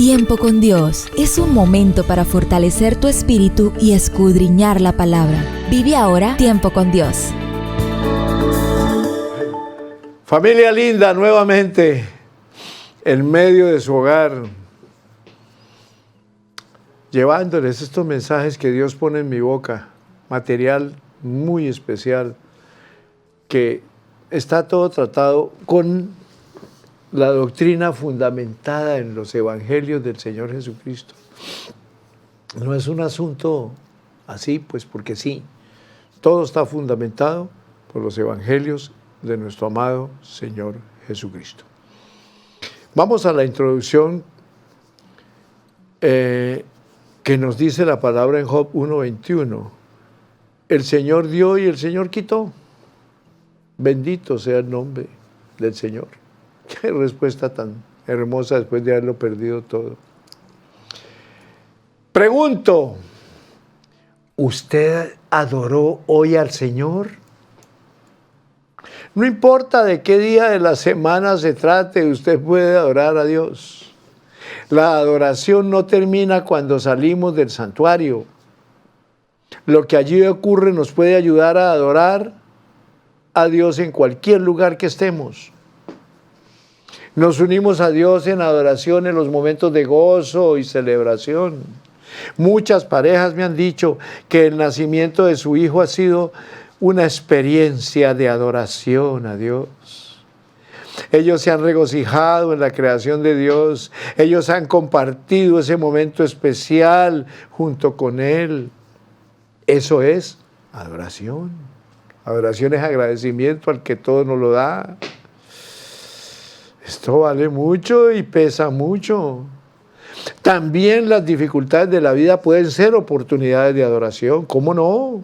Tiempo con Dios es un momento para fortalecer tu espíritu y escudriñar la palabra. Vive ahora Tiempo con Dios. Familia linda, nuevamente en medio de su hogar, llevándoles estos mensajes que Dios pone en mi boca, material muy especial, que está todo tratado con la doctrina fundamentada en los evangelios del Señor Jesucristo. No es un asunto así, pues porque sí. Todo está fundamentado por los evangelios de nuestro amado Señor Jesucristo. Vamos a la introducción que nos dice la palabra en Job 1:21. El Señor dio y el Señor quitó. Bendito sea el nombre del Señor. Qué respuesta tan hermosa después de haberlo perdido todo. Pregunto, ¿usted adoró hoy al Señor? No importa de qué día de la semana se trate, usted puede adorar a Dios. La adoración no termina cuando salimos del santuario. Lo que allí ocurre nos puede ayudar a adorar a Dios en cualquier lugar que estemos. Nos unimos a Dios en adoración en los momentos de gozo y celebración. Muchas parejas me han dicho que el nacimiento de su hijo ha sido una experiencia de adoración a Dios. Ellos se han regocijado en la creación de Dios. Ellos han compartido ese momento especial junto con Él. Eso es adoración. Adoración es agradecimiento al que todo nos lo da. Esto vale mucho y pesa mucho. También las dificultades de la vida pueden ser oportunidades de adoración. ¿Cómo no?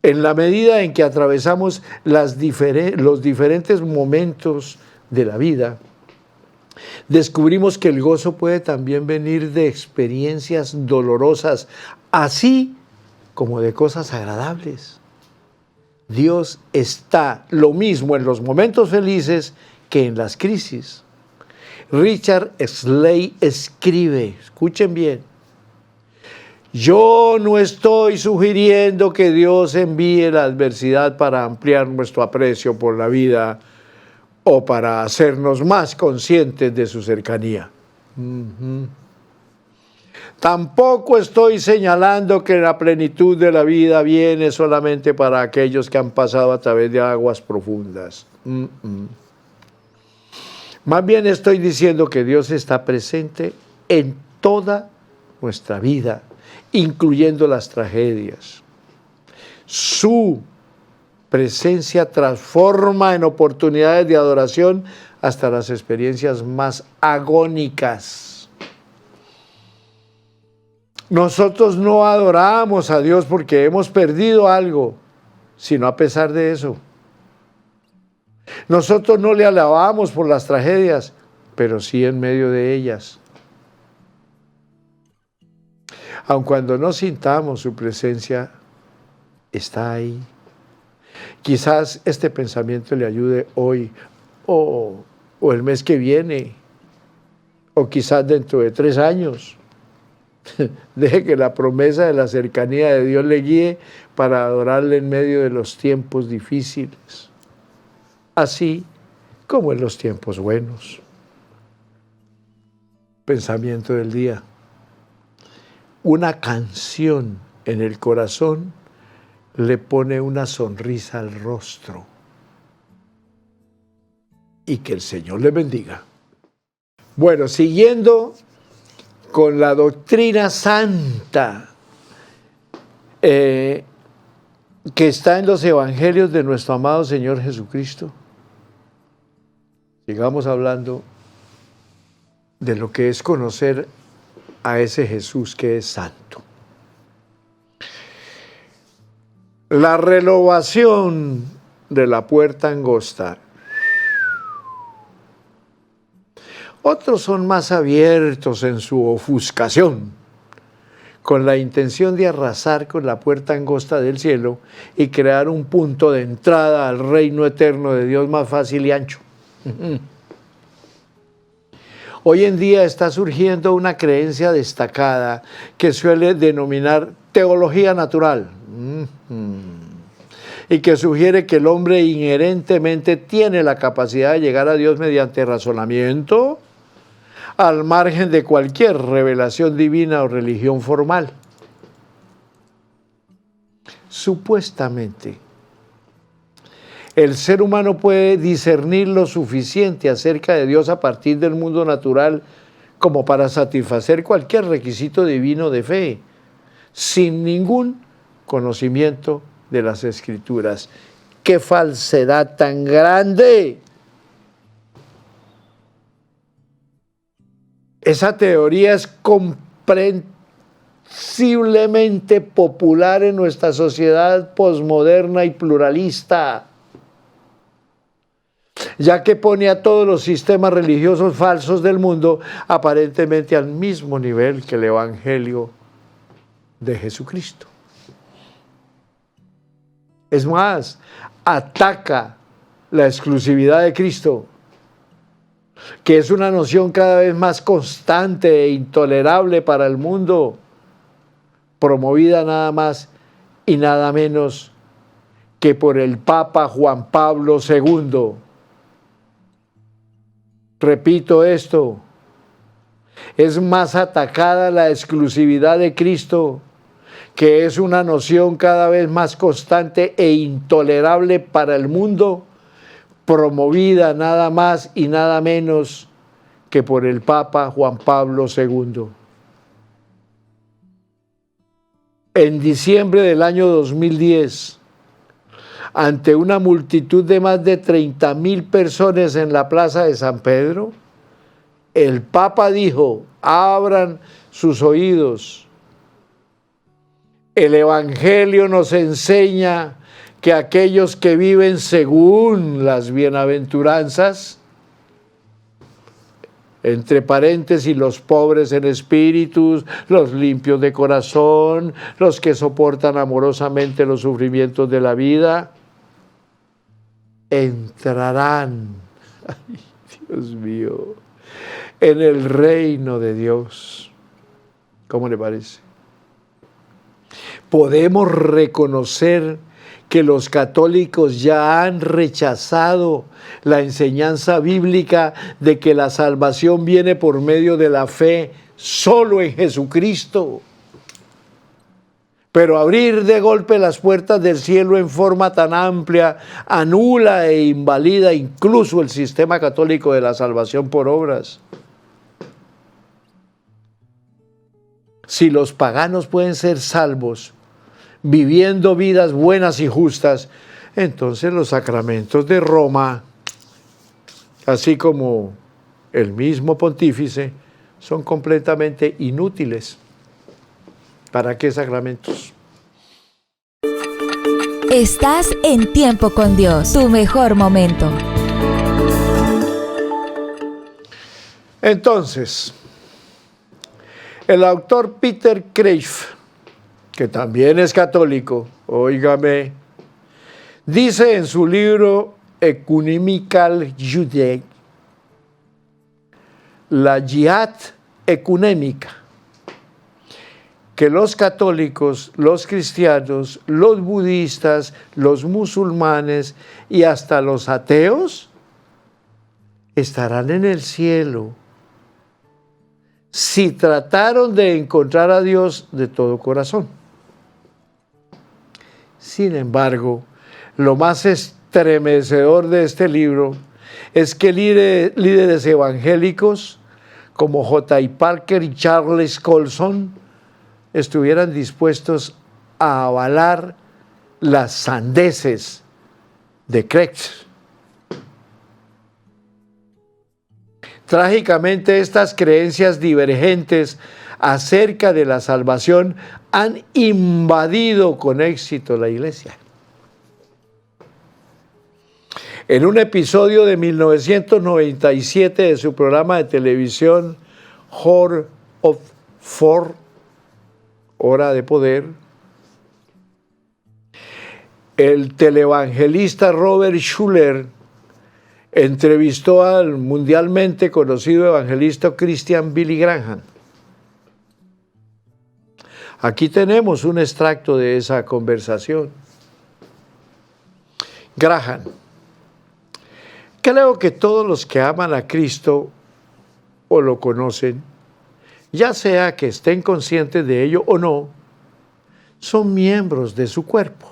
En la medida en que atravesamos los diferentes momentos de la vida, descubrimos que el gozo puede también venir de experiencias dolorosas, así como de cosas agradables. Dios está lo mismo en los momentos felices que en las crisis. Richard Slay escribe, escuchen bien, yo no estoy sugiriendo que Dios envíe la adversidad para ampliar nuestro aprecio por la vida o para hacernos más conscientes de su cercanía. Tampoco estoy señalando que la plenitud de la vida viene solamente para aquellos que han pasado a través de aguas profundas. Más bien estoy diciendo que Dios está presente en toda nuestra vida, incluyendo las tragedias. Su presencia transforma en oportunidades de adoración hasta las experiencias más agónicas. Nosotros no adoramos a Dios porque hemos perdido algo, sino a pesar de eso. Nosotros no le alabamos por las tragedias, pero sí en medio de ellas. Aun cuando no sintamos su presencia, está ahí. Quizás este pensamiento le ayude hoy o el mes que viene, o quizás dentro de 3 años. Deje que la promesa de la cercanía de Dios le guíe para adorarle en medio de los tiempos difíciles, así como en los tiempos buenos. Pensamiento del día. Una canción en el corazón le pone una sonrisa al rostro. Y que el Señor le bendiga. Bueno, siguiendo con la doctrina santa que está en los evangelios de nuestro amado Señor Jesucristo, sigamos hablando de lo que es conocer a ese Jesús que es santo. La renovación de la puerta angosta. Otros son más abiertos en su ofuscación, con la intención de arrasar con la puerta angosta del cielo y crear un punto de entrada al reino eterno de Dios más fácil y ancho. Hoy en día está surgiendo una creencia destacada que suele denominar teología natural. Y que sugiere que el hombre inherentemente tiene la capacidad de llegar a Dios mediante razonamiento, al margen de cualquier revelación divina o religión formal. Supuestamente, el ser humano puede discernir lo suficiente acerca de Dios a partir del mundo natural como para satisfacer cualquier requisito divino de fe, sin ningún conocimiento de las Escrituras. ¡Qué falsedad tan grande! Esa teoría es comprensiblemente popular en nuestra sociedad posmoderna y pluralista, ya que pone a todos los sistemas religiosos falsos del mundo aparentemente al mismo nivel que el Evangelio de Jesucristo. Es más, ataca la exclusividad de Cristo, que es una noción cada vez más constante e intolerable para el mundo, promovida nada más y nada menos que por el Papa Juan Pablo II. Repito esto, es más atacada la exclusividad de Cristo, que es una noción cada vez más constante e intolerable para el mundo, promovida nada más y nada menos que por el Papa Juan Pablo II. En diciembre del año 2010, ante una multitud de más de 30,000 personas en la plaza de San Pedro, el Papa dijo: abran sus oídos. El Evangelio nos enseña que aquellos que viven según las bienaventuranzas, entre paréntesis, los pobres en espíritus, los limpios de corazón, los que soportan amorosamente los sufrimientos de la vida, entrarán, ay, Dios mío, en el reino de Dios. ¿Cómo le parece? Podemos reconocer que los católicos ya han rechazado la enseñanza bíblica de que la salvación viene por medio de la fe solo en Jesucristo. Pero abrir de golpe las puertas del cielo en forma tan amplia anula e invalida incluso el sistema católico de la salvación por obras. Si los paganos pueden ser salvos viviendo vidas buenas y justas, entonces los sacramentos de Roma, así como el mismo pontífice, son completamente inútiles. ¿Para qué sacramentos? Estás en Tiempo con Dios, tu mejor momento. Entonces, el autor Peter Kreeft, que también es católico, óigame, dice en su libro Ecumenical Jihad, la yihad ecuménica, que los católicos, los cristianos, los budistas, los musulmanes y hasta los ateos estarán en el cielo si trataron de encontrar a Dios de todo corazón. Sin embargo, lo más estremecedor de este libro es que líderes evangélicos como J.I. Parker y Charles Colson estuvieran dispuestos a avalar las sandeces de Kreeft. Trágicamente, estas creencias divergentes acerca de la salvación han invadido con éxito la Iglesia. En un episodio de 1997 de su programa de televisión Hour of Four, Hora de Poder, el televangelista Robert Schuller entrevistó al mundialmente conocido evangelista Christian Billy Graham. Aquí tenemos un extracto de esa conversación. Graham: creo que todos los que aman a Cristo o lo conocen, ya sea que estén conscientes de ello o no, son miembros de su cuerpo.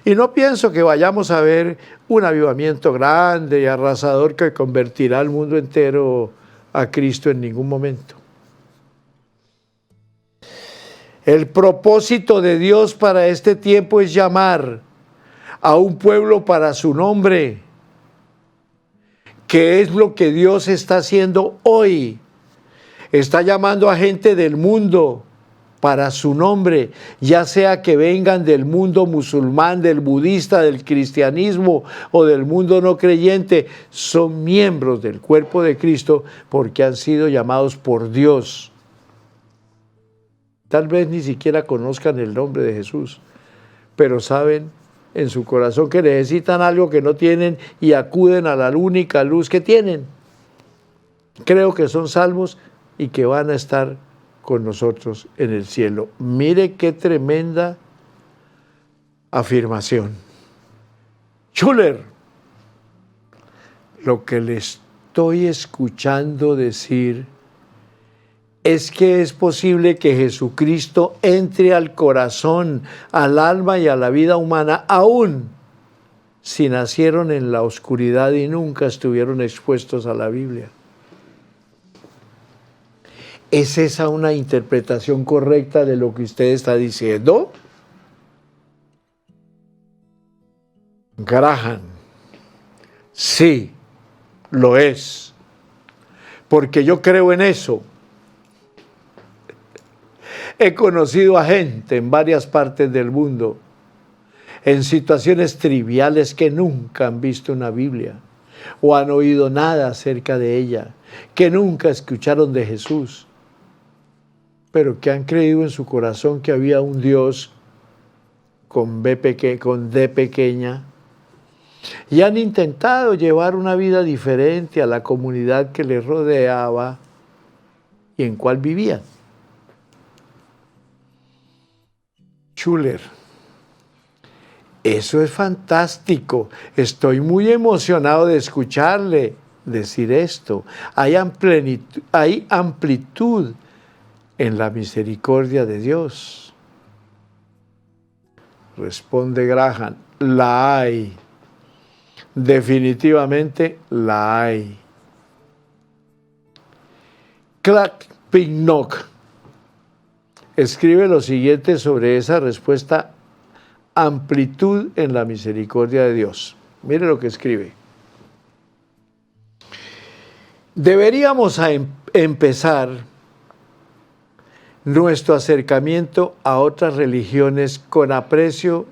Y no pienso que vayamos a ver un avivamiento grande y arrasador que convertirá al mundo entero a Cristo en ningún momento. El propósito de Dios para este tiempo es llamar a un pueblo para su nombre, que es lo que Dios está haciendo hoy. Está llamando a gente del mundo para su nombre, ya sea que vengan del mundo musulmán, del budista, del cristianismo o del mundo no creyente. Son miembros del cuerpo de Cristo porque han sido llamados por Dios. Tal vez ni siquiera conozcan el nombre de Jesús, pero saben en su corazón que necesitan algo que no tienen y acuden a la única luz que tienen. Creo que son salvos y que van a estar con nosotros en el cielo. Mire qué tremenda afirmación. Schuller, lo que le estoy escuchando decir es que es posible que Jesucristo entre al corazón, al alma y a la vida humana, aún si nacieron en la oscuridad y nunca estuvieron expuestos a la Biblia. ¿Es esa una interpretación correcta de lo que usted está diciendo? Graham: sí, lo es, porque yo creo en eso. He conocido a gente en varias partes del mundo, en situaciones triviales, que nunca han visto una Biblia o han oído nada acerca de ella, que nunca escucharon de Jesús, pero que han creído en su corazón que había un Dios con D pequeña, y han intentado llevar una vida diferente a la comunidad que les rodeaba y en cual vivían. Schuller: eso es fantástico. Estoy muy emocionado de escucharle decir esto. Hay amplitud en la misericordia de Dios. Responde Graham: la hay. Definitivamente la hay. Clark Pinnock escribe lo siguiente sobre esa respuesta: amplitud en la misericordia de Dios. Mire lo que escribe. Deberíamos empezar nuestro acercamiento a otras religiones con aprecio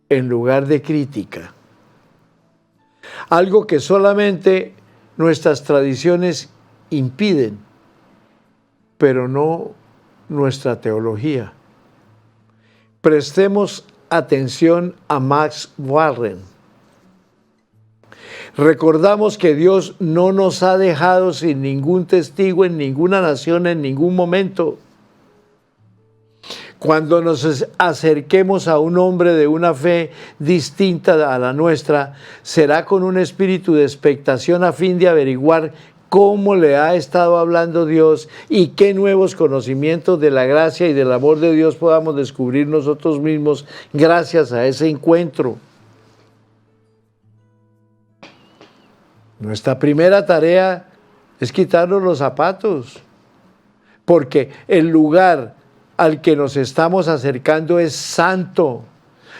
en lugar de crítica. Algo que solamente nuestras tradiciones impiden, pero no nuestra teología. Prestemos atención a Max Warren. Recordamos que Dios no nos ha dejado sin ningún testigo en ninguna nación en ningún momento. Cuando nos acerquemos a un hombre de una fe distinta a la nuestra, será con un espíritu de expectación a fin de averiguar cómo le ha estado hablando Dios y qué nuevos conocimientos de la gracia y del amor de Dios podamos descubrir nosotros mismos gracias a ese encuentro. Nuestra primera tarea es quitarnos los zapatos, porque el lugar al que nos estamos acercando es santo,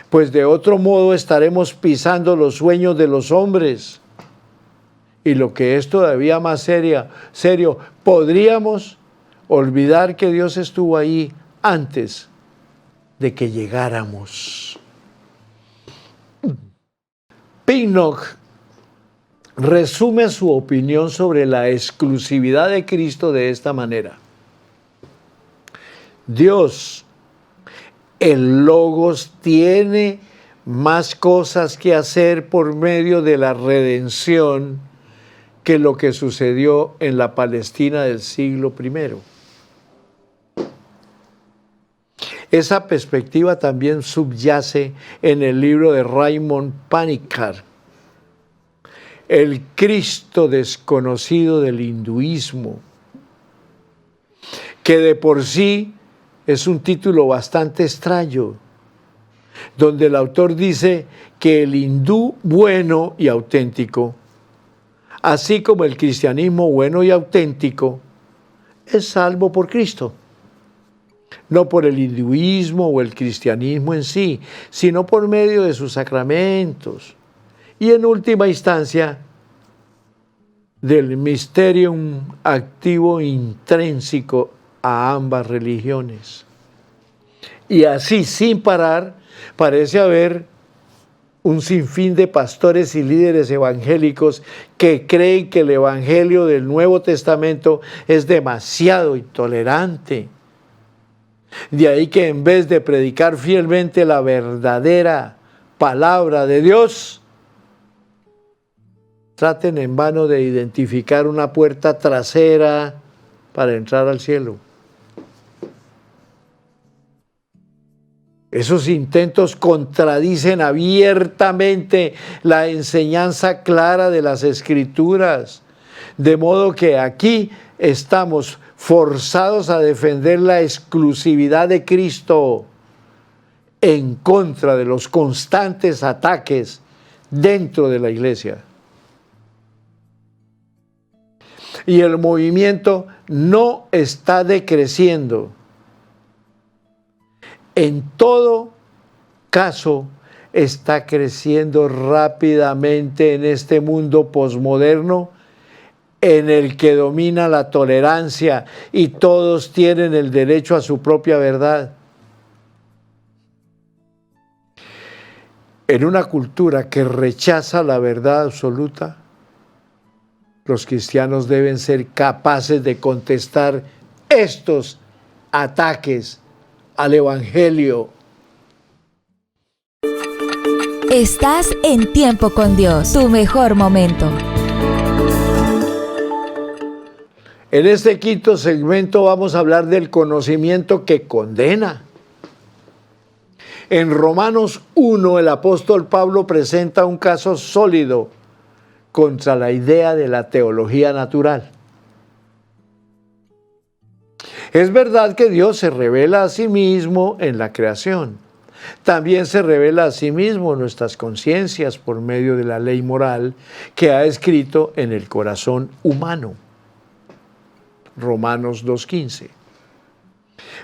pues de otro modo estaremos pisando los sueños de los hombres. Y lo que es todavía más serio, podríamos olvidar que Dios estuvo ahí antes de que llegáramos. Pinnock resume su opinión sobre la exclusividad de Cristo de esta manera: Dios, el Logos, tiene más cosas que hacer por medio de la redención que lo que sucedió en la Palestina del siglo I. Esa perspectiva también subyace en el libro de Raymond Panikkar, El Cristo desconocido del hinduismo, que de por sí es un título bastante extraño, donde el autor dice que el hindú bueno y auténtico, así como el cristianismo bueno y auténtico, es salvo por Cristo. No por el hinduismo o el cristianismo en sí, sino por medio de sus sacramentos y en última instancia del mysterium activo intrínseco a ambas religiones. Y así, sin parar, parece haber un sinfín de pastores y líderes evangélicos que creen que el evangelio del Nuevo Testamento es demasiado intolerante. De ahí que en vez de predicar fielmente la verdadera palabra de Dios, traten en vano de identificar una puerta trasera para entrar al cielo. Esos intentos contradicen abiertamente la enseñanza clara de las Escrituras, de modo que aquí estamos forzados a defender la exclusividad de Cristo en contra de los constantes ataques dentro de la iglesia. Y el movimiento no está decreciendo. En todo caso, está creciendo rápidamente en este mundo posmoderno en el que domina la tolerancia y todos tienen el derecho a su propia verdad. En una cultura que rechaza la verdad absoluta, los cristianos deben ser capaces de contestar estos ataques al Evangelio. Estás en Tiempo con Dios, tu mejor momento. En este quinto segmento vamos a hablar del conocimiento que condena. En Romanos 1, el apóstol Pablo presenta un caso sólido contra la idea de la teología natural. Es verdad que Dios se revela a sí mismo en la creación. También se revela a sí mismo en nuestras conciencias por medio de la ley moral que ha escrito en el corazón humano. Romanos 2:15.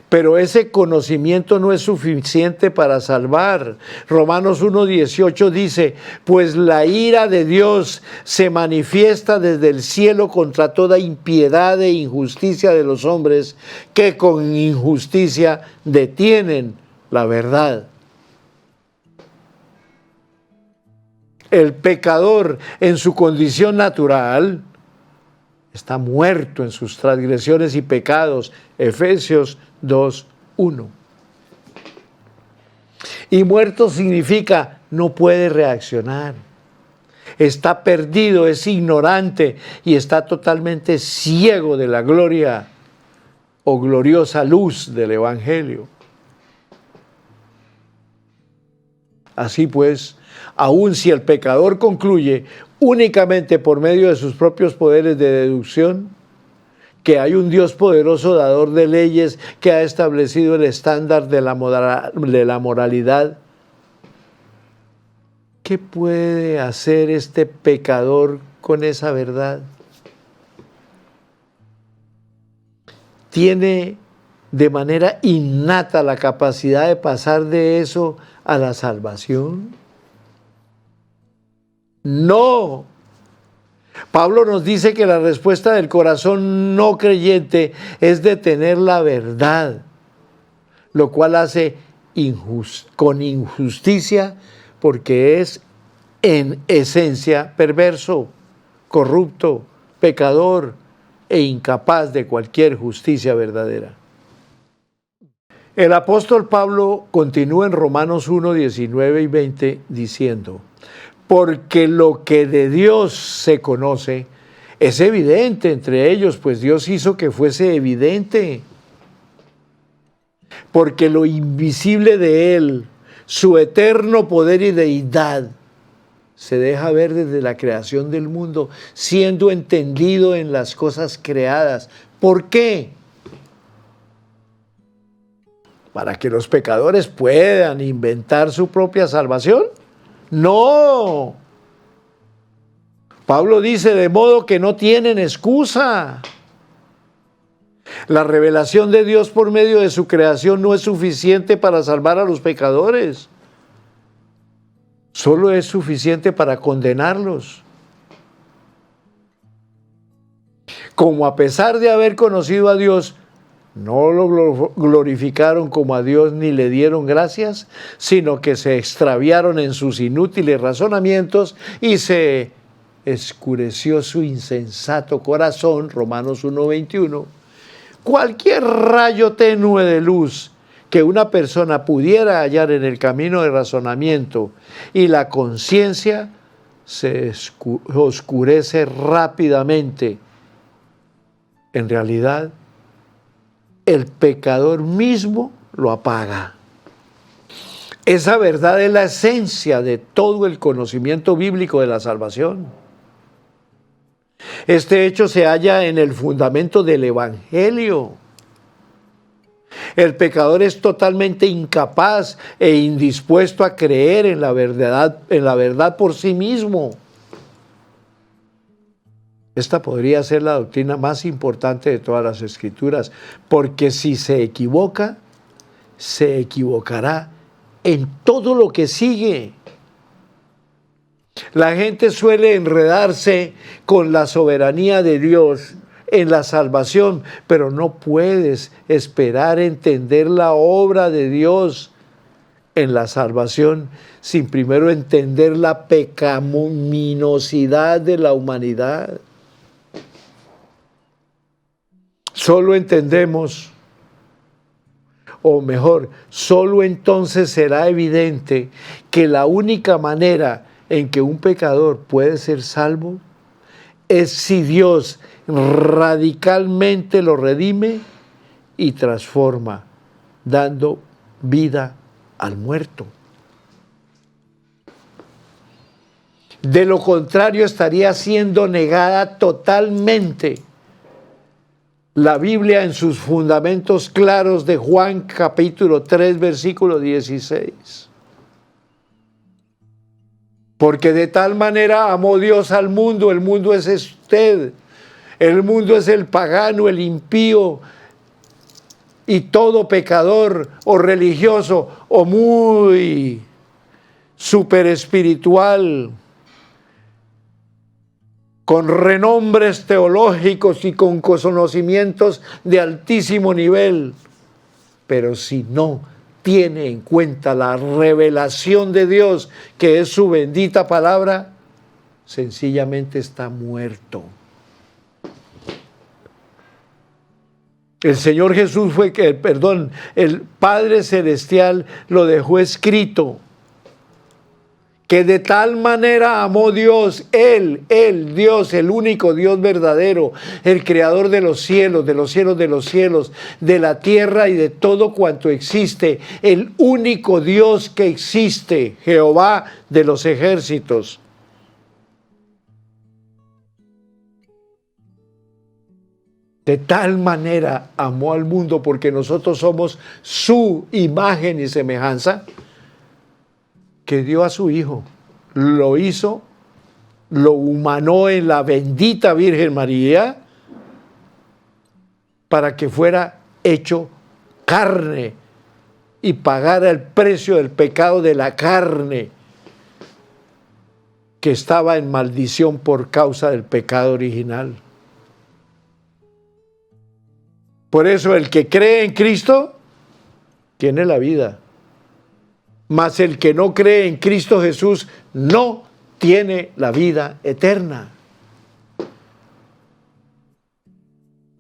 Pero ese conocimiento no es suficiente para salvar. Romanos 1:18 dice, pues la ira de Dios se manifiesta desde el cielo contra toda impiedad e injusticia de los hombres que con injusticia detienen la verdad. El pecador en su condición natural está muerto en sus transgresiones y pecados. Efesios 2:1. Y muerto significa no puede reaccionar. Está perdido, es ignorante y está totalmente ciego de la gloria o gloriosa luz del Evangelio. Así pues, aun si el pecador concluye únicamente por medio de sus propios poderes de deducción, que hay un Dios poderoso dador de leyes que ha establecido el estándar de la moralidad, ¿qué puede hacer este pecador con esa verdad? ¿Tiene de manera innata la capacidad de pasar de eso a la salvación? No. Pablo nos dice que la respuesta del corazón no creyente es detener la verdad, lo cual hace con injusticia porque es en esencia perverso, corrupto, pecador e incapaz de cualquier justicia verdadera. El apóstol Pablo continúa en Romanos 1, 19 y 20 diciendo: porque lo que de Dios se conoce es evidente entre ellos, pues Dios hizo que fuese evidente. Porque lo invisible de Él, su eterno poder y deidad, se deja ver desde la creación del mundo, siendo entendido en las cosas creadas. ¿Por qué? ¿Para que los pecadores puedan inventar su propia salvación? No. Pablo dice, de modo que no tienen excusa. La revelación de Dios por medio de su creación no es suficiente para salvar a los pecadores. Solo es suficiente para condenarlos. Como a pesar de haber conocido a Dios, no lo glorificaron como a Dios ni le dieron gracias, sino que se extraviaron en sus inútiles razonamientos y se escureció su insensato corazón. Romanos 1:21. Cualquier rayo tenue de luz que una persona pudiera hallar en el camino de razonamiento y la conciencia se oscurece rápidamente. En realidad, el pecador mismo lo apaga. Esa verdad es la esencia de todo el conocimiento bíblico de la salvación. Este hecho se halla en el fundamento del Evangelio. El pecador es totalmente incapaz e indispuesto a creer en la verdad por sí mismo. Esta podría ser la doctrina más importante de todas las Escrituras, porque si se equivoca, se equivocará en todo lo que sigue. La gente suele enredarse con la soberanía de Dios en la salvación, pero no puedes esperar entender la obra de Dios en la salvación sin primero entender la pecaminosidad de la humanidad. Solo entendemos, o mejor, solo entonces será evidente que la única manera en que un pecador puede ser salvo es si Dios radicalmente lo redime y transforma, dando vida al muerto. De lo contrario, estaría siendo negada totalmente la Biblia en sus fundamentos claros de Juan capítulo 3, versículo 16. Porque de tal manera amó Dios al mundo, el mundo es usted, el mundo es el pagano, el impío y todo pecador o religioso o muy super espiritual, con renombres teológicos y con conocimientos de altísimo nivel. Pero si no tiene en cuenta la revelación de Dios, que es su bendita palabra, sencillamente está muerto. El Señor Jesús el Padre Celestial lo dejó escrito, que de tal manera amó Dios, Él, Dios, el único Dios verdadero, el creador de los cielos, de los cielos de los cielos, de la tierra y de todo cuanto existe, el único Dios que existe, Jehová de los ejércitos. De tal manera amó al mundo, porque nosotros somos su imagen y semejanza, que dio a su Hijo, lo hizo, lo humanó en la bendita Virgen María, para que fuera hecho carne y pagara el precio del pecado de la carne, que estaba en maldición por causa del pecado original. Por eso el que cree en Cristo tiene la vida. Mas el que no cree en Cristo Jesús no tiene la vida eterna.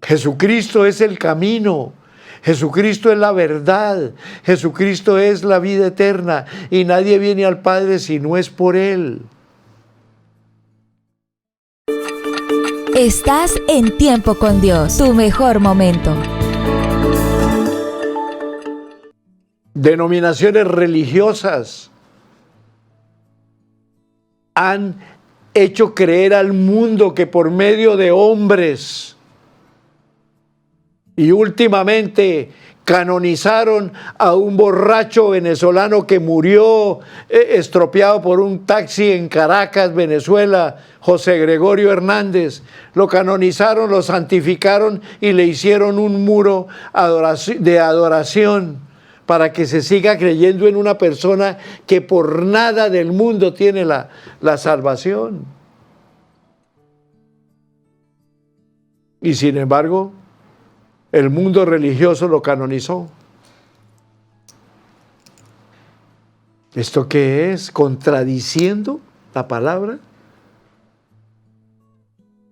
Jesucristo es el camino, Jesucristo es la verdad, Jesucristo es la vida eterna y nadie viene al Padre si no es por Él. Estás en Tiempo con Dios, tu mejor momento. Denominaciones religiosas han hecho creer al mundo que por medio de hombres, y últimamente canonizaron a un borracho venezolano que murió estropeado por un taxi en Caracas, Venezuela, José Gregorio Hernández. Lo canonizaron, lo santificaron y le hicieron un muro de adoración para que se siga creyendo en una persona que por nada del mundo tiene la salvación. Y sin embargo, el mundo religioso lo canonizó. ¿Esto qué es? ¿Contradiciendo la palabra?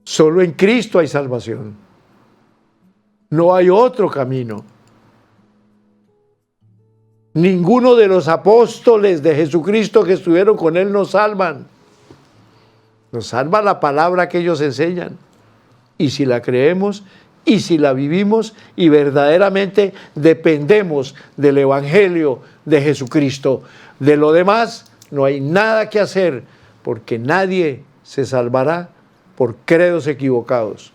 Solo en Cristo hay salvación. No hay otro camino. Ninguno de los apóstoles de Jesucristo que estuvieron con Él nos salvan. Nos salva la palabra que ellos enseñan. Y si la creemos y si la vivimos y verdaderamente dependemos del Evangelio de Jesucristo. De lo demás no hay nada que hacer porque nadie se salvará por credos equivocados.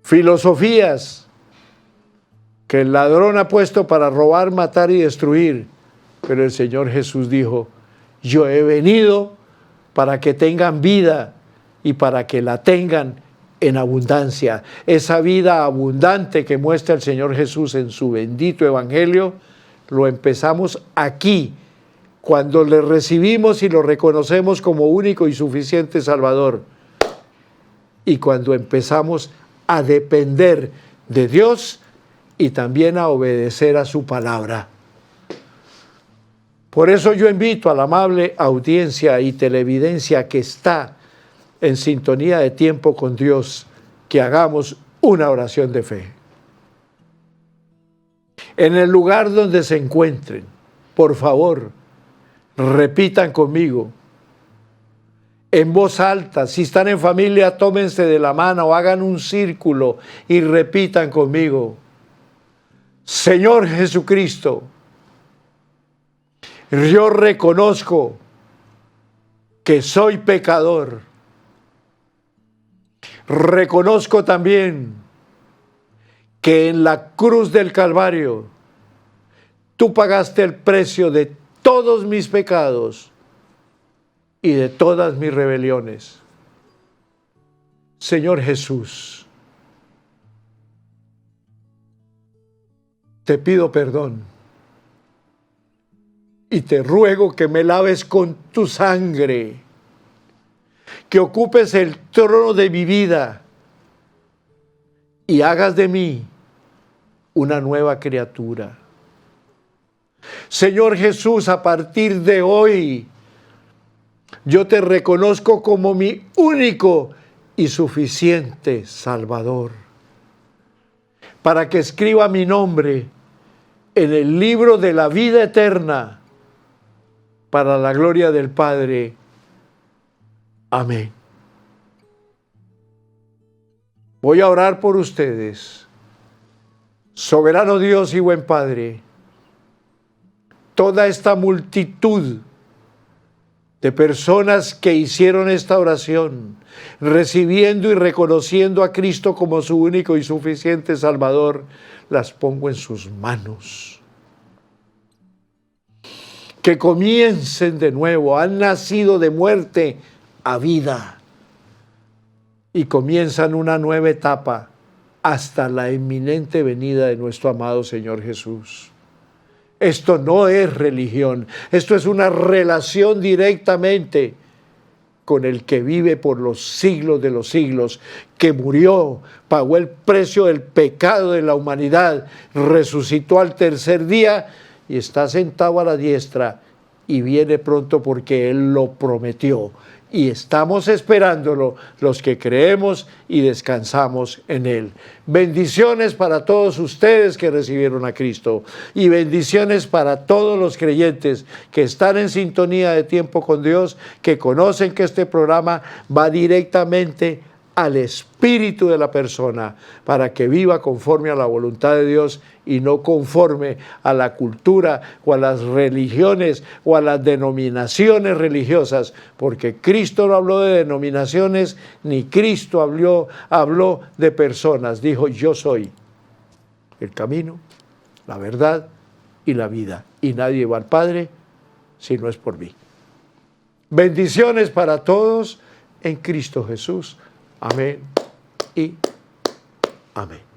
Filosofías que el ladrón ha puesto para robar, matar y destruir. Pero el Señor Jesús dijo, yo he venido para que tengan vida y para que la tengan en abundancia. Esa vida abundante que muestra el Señor Jesús en su bendito Evangelio, lo empezamos aquí, cuando le recibimos y lo reconocemos como único y suficiente Salvador. Y cuando empezamos a depender de Dios y también a obedecer a su palabra. Por eso yo invito a la amable audiencia y televidencia que está en sintonía de Tiempo con Dios, que hagamos una oración de fe. En el lugar donde se encuentren, por favor, repitan conmigo, en voz alta. Si están en familia, tómense de la mano o hagan un círculo y repitan conmigo. Señor Jesucristo, yo reconozco que soy pecador. Reconozco también que en la cruz del Calvario tú pagaste el precio de todos mis pecados y de todas mis rebeliones. Señor Jesús, te pido perdón y te ruego que me laves con tu sangre, que ocupes el trono de mi vida y hagas de mí una nueva criatura. Señor Jesús, a partir de hoy, yo te reconozco como mi único y suficiente Salvador, para que escriba mi nombre en el libro de la vida eterna, para la gloria del Padre. Amén. Voy a orar por ustedes. Soberano Dios y buen Padre, toda esta multitud de personas que hicieron esta oración, recibiendo y reconociendo a Cristo como su único y suficiente Salvador, las pongo en sus manos. Que comiencen de nuevo, han nacido de muerte a vida y comienzan una nueva etapa hasta la inminente venida de nuestro amado Señor Jesús. Esto no es religión, esto es una relación directamente con el que vive por los siglos de los siglos, que murió, pagó el precio del pecado de la humanidad, resucitó al tercer día y está sentado a la diestra y viene pronto porque Él lo prometió. y estamos esperándolo los que creemos y descansamos en Él. Bendiciones para todos ustedes que recibieron a Cristo y bendiciones para todos los creyentes que están en sintonía de Tiempo con Dios, que conocen que este programa va directamente al espíritu de la persona para que viva conforme a la voluntad de Dios y no conforme a la cultura o a las religiones o a las denominaciones religiosas, porque Cristo no habló de denominaciones ni Cristo habló de personas. Dijo: yo soy el camino, la verdad y la vida, y nadie va al Padre si no es por mí. Bendiciones para todos en Cristo Jesús. Amén y amén.